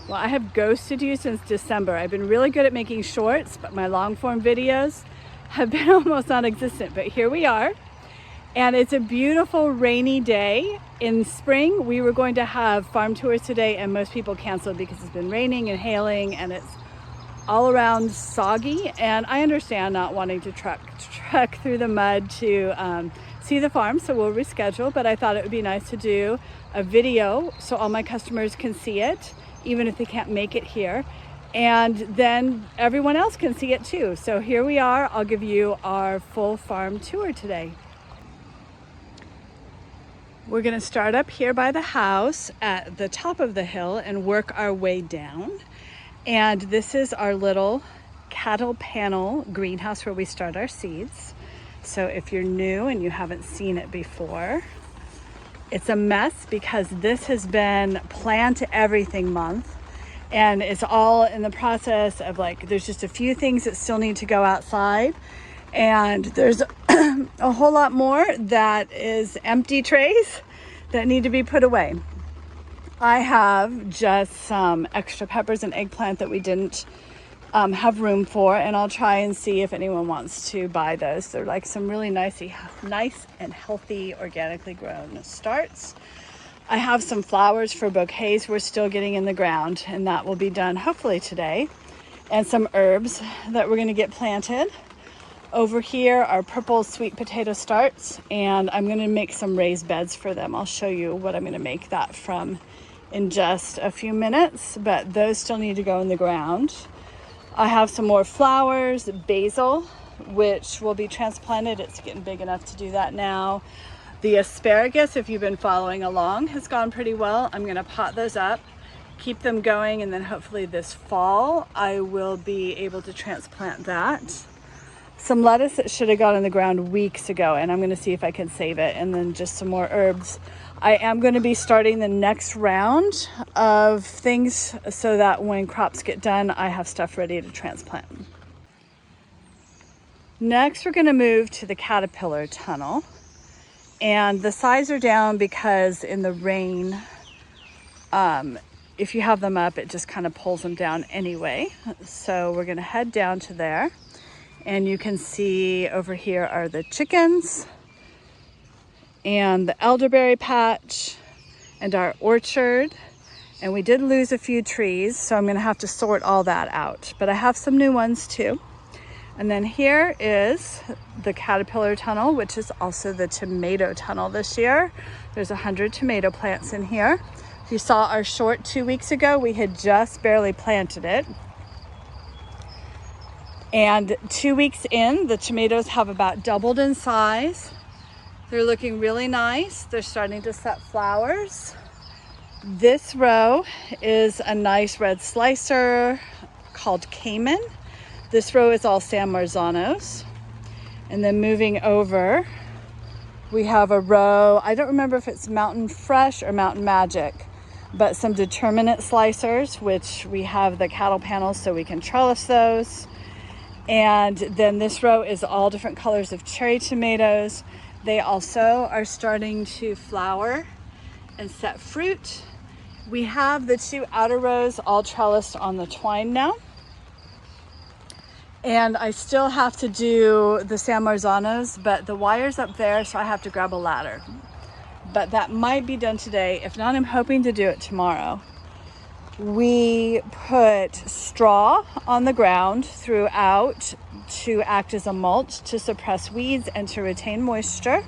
Well, I have ghosted you since December. I've been really good at making shorts, but my long form videos have been almost non-existent. But here we are, and it's a beautiful rainy day. In spring, we were going to have farm tours today, and most people canceled because it's been raining and hailing, and it's all around soggy. And I understand not wanting to trek through the mud to see the farm, so we'll reschedule. But I thought it would be nice to do a video so all my customers can see it, even if they can't make it here, and then everyone else can see it too. So here we are. I'll give you our full farm tour today. We're going to start up here by the house at the top of the hill and work our way down. And this is our little cattle panel greenhouse where we start our seeds. So if you're new and you haven't seen it before, it's a mess because this has been Plant Everything month, and it's all in the process of there's just a few things that still need to go outside, and there's a whole lot more that is empty trays that need to be put away. I have just some extra peppers and eggplant that we didn't have room for, and I'll try and see if anyone wants to buy those. They're like some really nice and healthy organically grown starts. I have some flowers for bouquets we're still getting in the ground, and that will be done hopefully today, and some herbs that we're going to get planted. Over here are purple sweet potato starts, and I'm going to make some raised beds for them. I'll show you what I'm going to make that from in just a few minutes, but those still need to go in the ground. I have some more flowers, basil, which will be transplanted. It's getting big enough to do that now. The asparagus, if you've been following along, has gone pretty well. I'm going to pot those up, keep them going, and then hopefully this fall I will be able to transplant that. Some lettuce that should have gone in the ground weeks ago, and I'm going to see if I can save it, and then just some more herbs. I am going to be starting the next round of things so that when crops get done, I have stuff ready to transplant. Next, we're going to move to the caterpillar tunnel. And the sides are down because in the rain, if you have them up, it just kind of pulls them down anyway. So we're going to head down to there. And you can see over here are the chickens and the elderberry patch and our orchard. And we did lose a few trees, so I'm going to have to sort all that out. But I have some new ones too. And then here is the caterpillar tunnel, which is also the tomato tunnel this year. There's 100 tomato plants in here. If you saw our short 2 weeks ago, we had just barely planted it. And 2 weeks in, the tomatoes have about doubled in size. They're looking really nice. They're starting to set flowers. This row is a nice red slicer called Cayman. This row is all San Marzanos. And then moving over, we have a row, I don't remember if it's Mountain Fresh or Mountain Magic, but some determinate slicers, which we have the cattle panels so we can trellis those. And then this row is all different colors of cherry tomatoes. They also are starting to flower and set fruit. We have the two outer rows all trellised on the twine now. And I still have to do the San Marzanos, but the wire's up there, so I have to grab a ladder. But that might be done today. If not, I'm hoping to do it tomorrow. We put straw on the ground throughout to act as a mulch to suppress weeds and to retain moisture.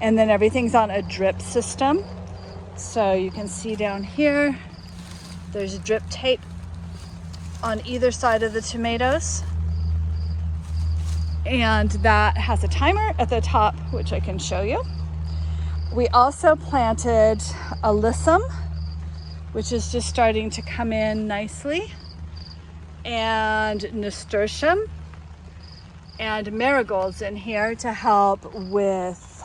And then everything's on a drip system. So you can see down here, there's drip tape on either side of the tomatoes. And that has a timer at the top, which I can show you. We also planted alyssum, which is just starting to come in nicely, and nasturtium and marigolds in here to help with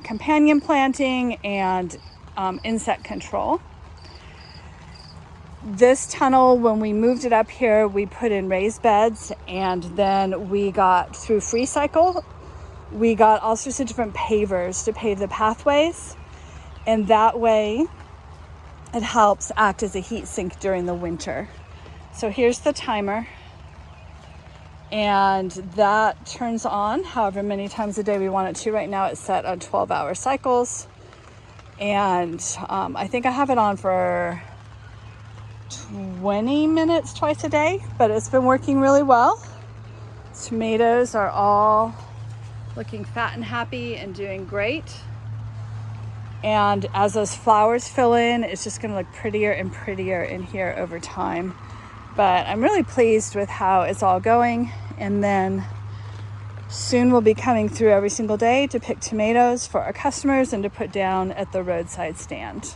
companion planting and insect control. This tunnel, when we moved it up here, we put in raised beds, and then we got through Free Cycle, we got all sorts of different pavers to pave the pathways, and that way it helps act as a heat sink during the winter. So here's the timer, and that turns on however many times a day we want it to. Right now it's set on 12-hour cycles, and I think I have it on for 20 minutes twice a day, but it's been working really well. Tomatoes are all looking fat and happy and doing great. And as those flowers fill in, it's just going to look prettier and prettier in here over time. But I'm really pleased with how it's all going. And then soon we'll be coming through every single day to pick tomatoes for our customers and to put down at the roadside stand.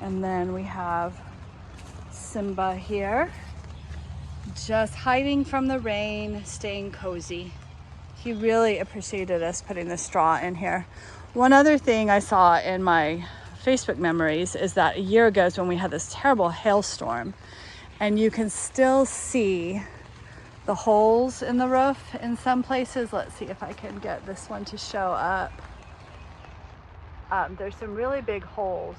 And then we have Simba here, just hiding from the rain, staying cozy. He really appreciated us putting the straw in here. One other thing I saw in my Facebook memories is that a year ago is when we had this terrible hailstorm, and you can still see the holes in the roof in some places. Let's see if I can get this one to show up. There's some really big holes.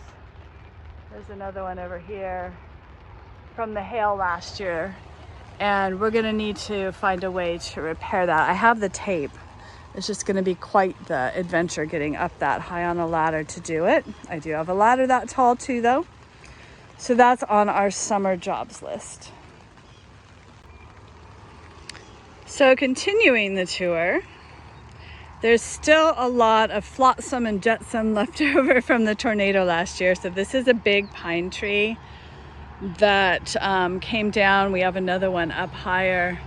There's another one over here from the hail last year. And we're gonna need to find a way to repair that. I have the tape. It's just gonna be quite the adventure getting up that high on a ladder to do it. I do have a ladder that tall too though. So that's on our summer jobs list. So continuing the tour, there's still a lot of flotsam and jetsam left over from the tornado last year. So this is a big pine tree that came down. We have another one up higher.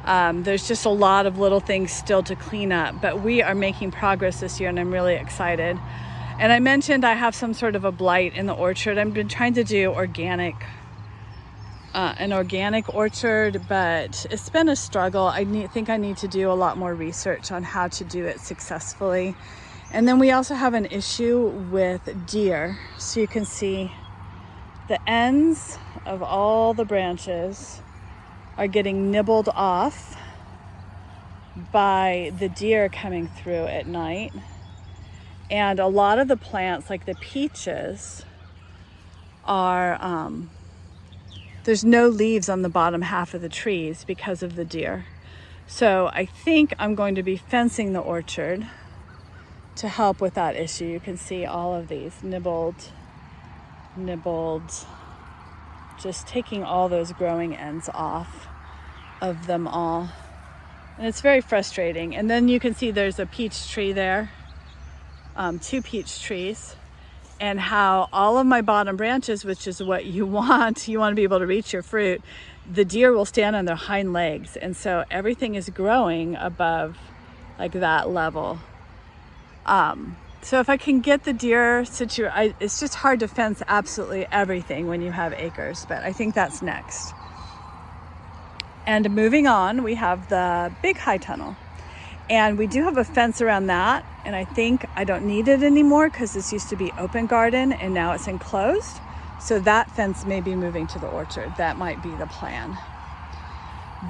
There's just a lot of little things still to clean up, but we are making progress this year and I'm really excited. And I mentioned I have some sort of a blight in the orchard. I've been trying to do an organic orchard, but it's been a struggle. I think I need to do a lot more research on how to do it successfully. And then we also have an issue with deer. So you can see the ends of all the branches are getting nibbled off by the deer coming through at night. And a lot of the plants, like the peaches, are, there's no leaves on the bottom half of the trees because of the deer. So I think I'm going to be fencing the orchard to help with that issue. You can see all of these nibbled, just taking all those growing ends off of them all. And it's very frustrating. And then you can see there's a peach tree there, 2 peach trees, and how all of my bottom branches, which is what you want to be able to reach your fruit, the deer will stand on their hind legs. And so everything is growing above like that level. So if I can get the deer situated, it's just hard to fence absolutely everything when you have acres, but I think that's next. And moving on, we have the big high tunnel. And we do have a fence around that, and I think I don't need it anymore because this used to be open garden and now it's enclosed. So that fence may be moving to the orchard. That might be the plan.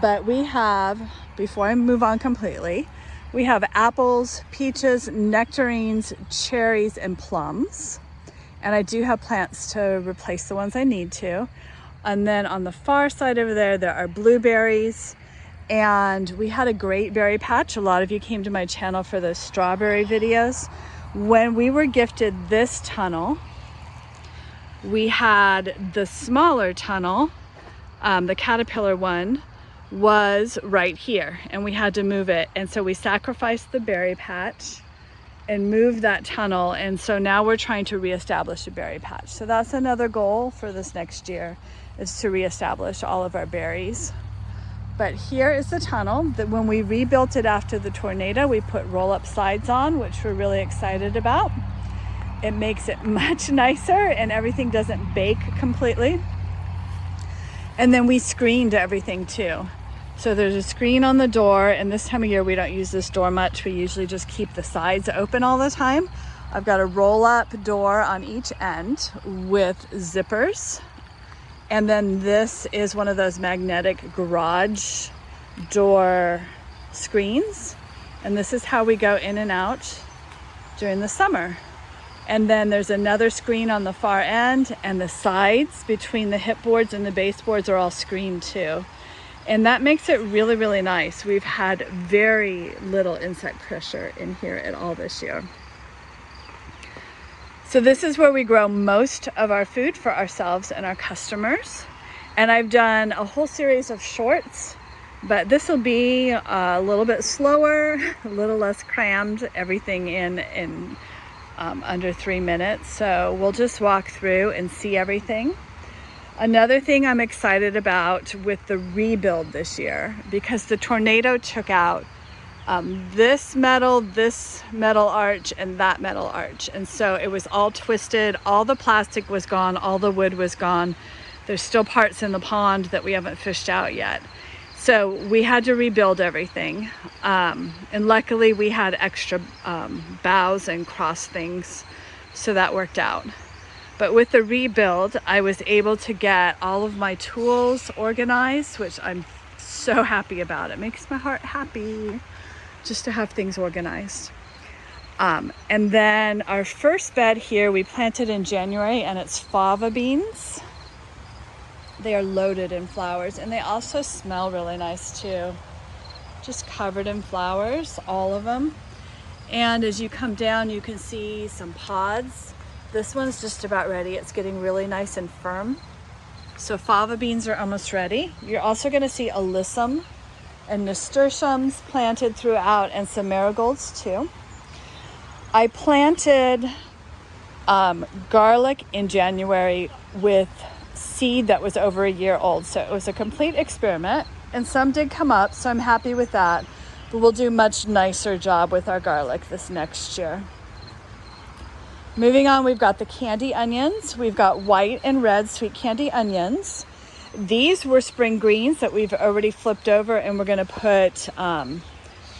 But we have, before I move on completely, we have apples, peaches, nectarines, cherries, and plums. And I do have plants to replace the ones I need to. And then on the far side over there, there are blueberries. And we had a great berry patch. A lot of you came to my channel for those strawberry videos. When we were gifted this tunnel, we had the smaller tunnel, the caterpillar one, was right here and we had to move it, and so we sacrificed the berry patch and moved that tunnel, and so now we're trying to reestablish a berry patch. So that's another goal for this next year, is to reestablish all of our berries. But here is the tunnel that when we rebuilt it after the tornado, we put roll-up sides on, which we're really excited about. It makes it much nicer and everything doesn't bake completely. And then we screened everything too. So there's a screen on the door, and this time of year we don't use this door much. We usually just keep the sides open all the time. I've got a roll-up door on each end with zippers. And then this is one of those magnetic garage door screens. And this is how we go in and out during the summer. And then there's another screen on the far end, and the sides between the hip boards and the base boards are all screened too. And that makes it really, really nice. We've had very little insect pressure in here at all this year. So this is where we grow most of our food for ourselves and our customers. And I've done a whole series of shorts, but this will be a little bit slower, a little less crammed, everything in under 3 minutes. So we'll just walk through and see everything. Another thing I'm excited about with the rebuild this year, because the tornado took out this metal arch, and that metal arch. And so it was all twisted. All the plastic was gone. All the wood was gone. There's still parts in the pond that we haven't fished out yet. So we had to rebuild everything. And luckily we had extra boughs and cross things, so that worked out. But with the rebuild, I was able to get all of my tools organized, which I'm so happy about. It makes my heart happy just to have things organized. And then our first bed here, we planted in January, and it's fava beans. They are loaded in flowers, and they also smell really nice too. Just covered in flowers, all of them. And as you come down, you can see some pods. This one's just about ready. It's getting really nice and firm. So fava beans are almost ready. You're also gonna see alyssum and nasturtiums planted throughout, and some marigolds too. I planted garlic in January with seed that was over a year old. So it was a complete experiment, and some did come up, so I'm happy with that. But we'll do a much nicer job with our garlic this next year. Moving on, we've got the candy onions. We've got white and red sweet candy onions. These were spring greens that we've already flipped over, and we're gonna put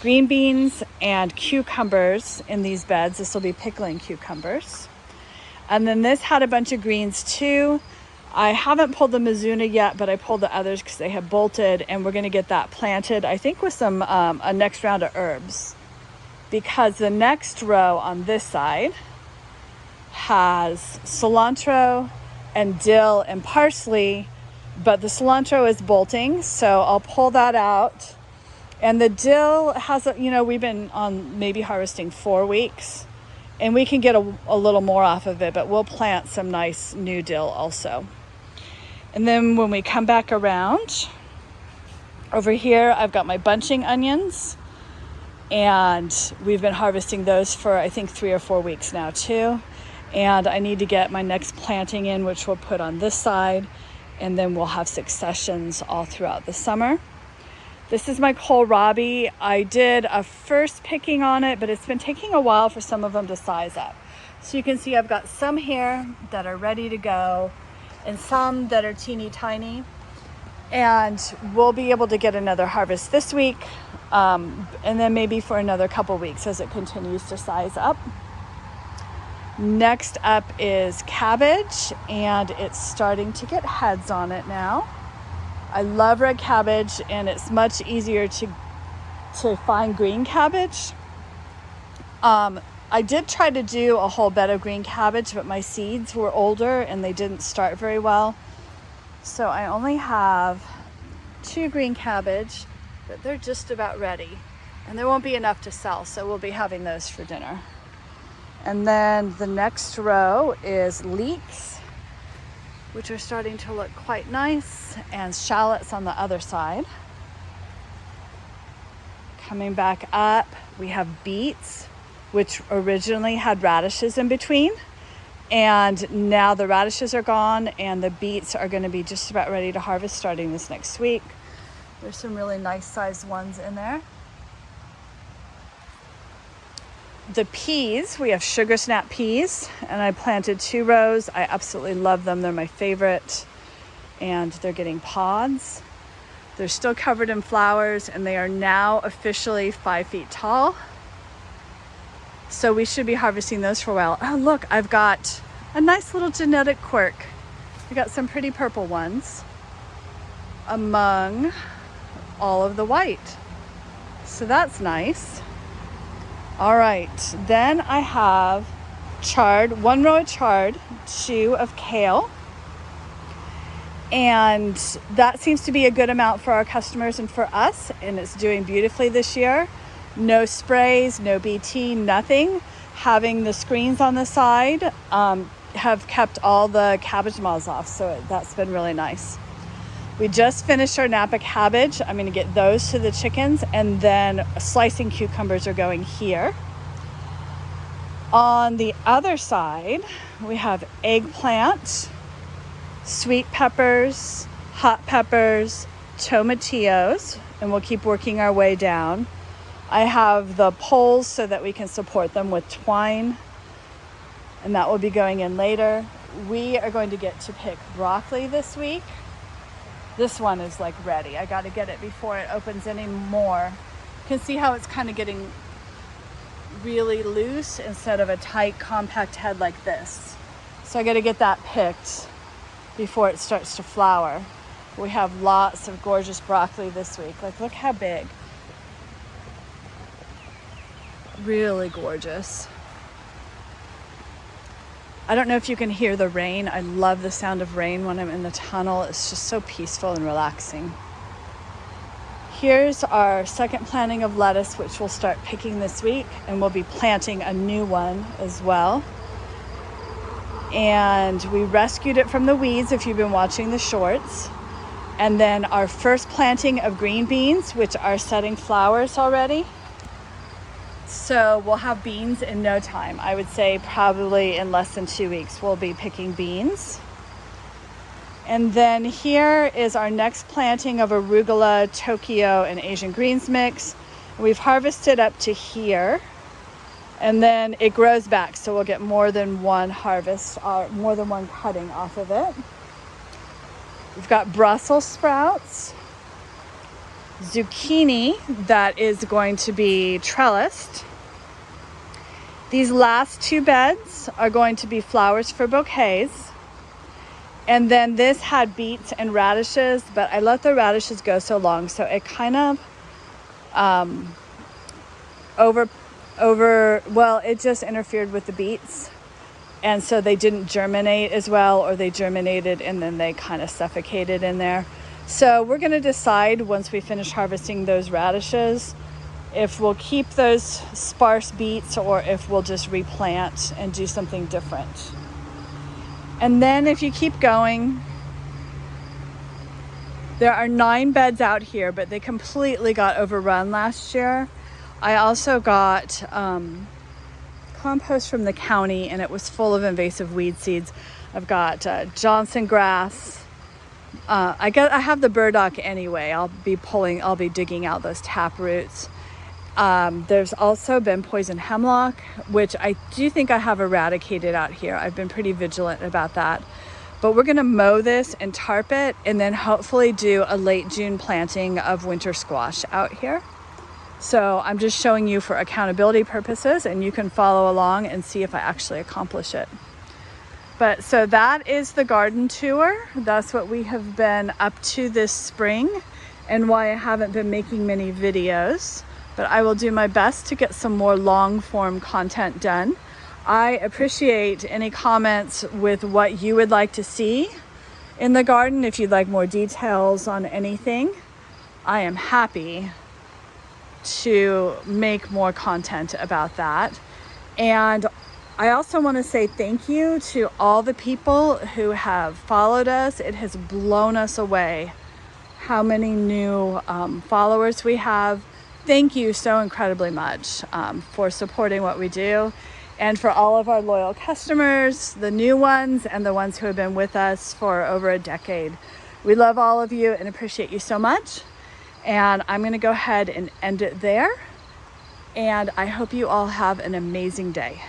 green beans and cucumbers in these beds. This will be pickling cucumbers. And then this had a bunch of greens too. I haven't pulled the Mizuna yet, but I pulled the others because they have bolted, and we're gonna get that planted, I think, with some a next round of herbs, because the next row on this side has cilantro and dill and parsley, but the cilantro is bolting, so I'll pull that out. And the dill has, we've been on maybe harvesting 4 weeks, and we can get a little more off of it, but we'll plant some nice new dill also. And then when we come back around, over here, I've got my bunching onions, and we've been harvesting those for, I think, 3 or 4 weeks now too. And I need to get my next planting in, which we'll put on this side, and then we'll have successions all throughout the summer. This is my kohlrabi. I did a first picking on it, but it's been taking a while for some of them to size up. So you can see I've got some here that are ready to go, and some that are teeny tiny. And we'll be able to get another harvest this week, and then maybe for another couple weeks as it continues to size up. Next up is cabbage, and it's starting to get heads on it now. I love red cabbage, and it's much easier to find green cabbage. I did try to do a whole bed of green cabbage, but my seeds were older and they didn't start very well. So I only have 2 green cabbage, but they're just about ready. And there won't be enough to sell, so we'll be having those for dinner. And then the next row is leeks, which are starting to look quite nice, and shallots on the other side. Coming back up, we have beets, which originally had radishes in between, and now the radishes are gone, and the beets are going to be just about ready to harvest starting this next week. There's some really nice sized ones in there. The peas, we have sugar snap peas, and I planted 2 rows. I absolutely love them. They're my favorite, and they're getting pods. They're still covered in flowers, and they are now officially 5 feet tall. So we should be harvesting those for a while. Oh, look, I've got a nice little genetic quirk. We got some pretty purple ones among all of the white. So that's nice. All right, then I have chard, 1 row of chard, 2 of kale. And that seems to be a good amount for our customers and for us, and it's doing beautifully this year. No sprays, no BT, nothing. Having the screens on the side have kept all the cabbage moths off, so that's been really nice. We just finished our Napa cabbage. I'm going to get those to the chickens, and then slicing cucumbers are going here. On the other side, we have eggplant, sweet peppers, hot peppers, tomatillos, and we'll keep working our way down. I have the poles so that we can support them with twine, and that will be going in later. We are going to get to pick broccoli this week. This one is like ready. I got to get it before it opens any more. You can see how it's kind of getting really loose instead of a tight compact head like this. So I got to get that picked before it starts to flower. We have lots of gorgeous broccoli this week. Like, look how big. Really gorgeous. I don't know if you can hear the rain. I love the sound of rain when I'm in the tunnel. It's just so peaceful and relaxing. Here's our second planting of lettuce, which we'll start picking this week, and we'll be planting a new one as well. And we rescued it from the weeds if you've been watching the shorts. And then our first planting of green beans, which are setting flowers already. So we'll have beans in no time. I would say probably in less than 2 weeks we'll be picking beans. And then here is our next planting of arugula, Tokyo, and Asian greens mix. We've harvested up to here. And then it grows back, so we'll get more than one harvest, more than one cutting off of it. We've got Brussels sprouts, zucchini that is going to be trellised. These last 2 beds are going to be flowers for bouquets. And then this had beets and radishes, but I let the radishes go so long, so it kind of it just interfered with the beets, and so they didn't germinate as well, or they germinated and then they kind of suffocated in there. So we're going to decide once we finish harvesting those radishes if we'll keep those sparse beets or if we'll just replant and do something different. And then if you keep going, there are 9 beds out here, but they completely got overrun last year. I also got compost from the county, and it was full of invasive weed seeds. I've got Johnson grass. I have the burdock anyway. I'll be digging out those tap roots. There's also been poison hemlock, which I do think I have eradicated out here. I've been pretty vigilant about that. But we're gonna mow this and tarp it, and then hopefully do a late June planting of winter squash out here. So I'm just showing you for accountability purposes, and you can follow along and see if I actually accomplish it. But so that is the garden tour. That's what we have been up to this spring, and why I haven't been making many videos. But I will do my best to get some more long form content done. I appreciate any comments with what you would like to see in the garden. If you'd like more details on anything, I am happy to make more content about that. And I also want to say thank you to all the people who have followed us. It has blown us away how many new followers we have. Thank you so incredibly much for supporting what we do, and for all of our loyal customers, the new ones and the ones who have been with us for over a decade. We love all of you and appreciate you so much. And I'm going to go ahead and end it there. And I hope you all have an amazing day.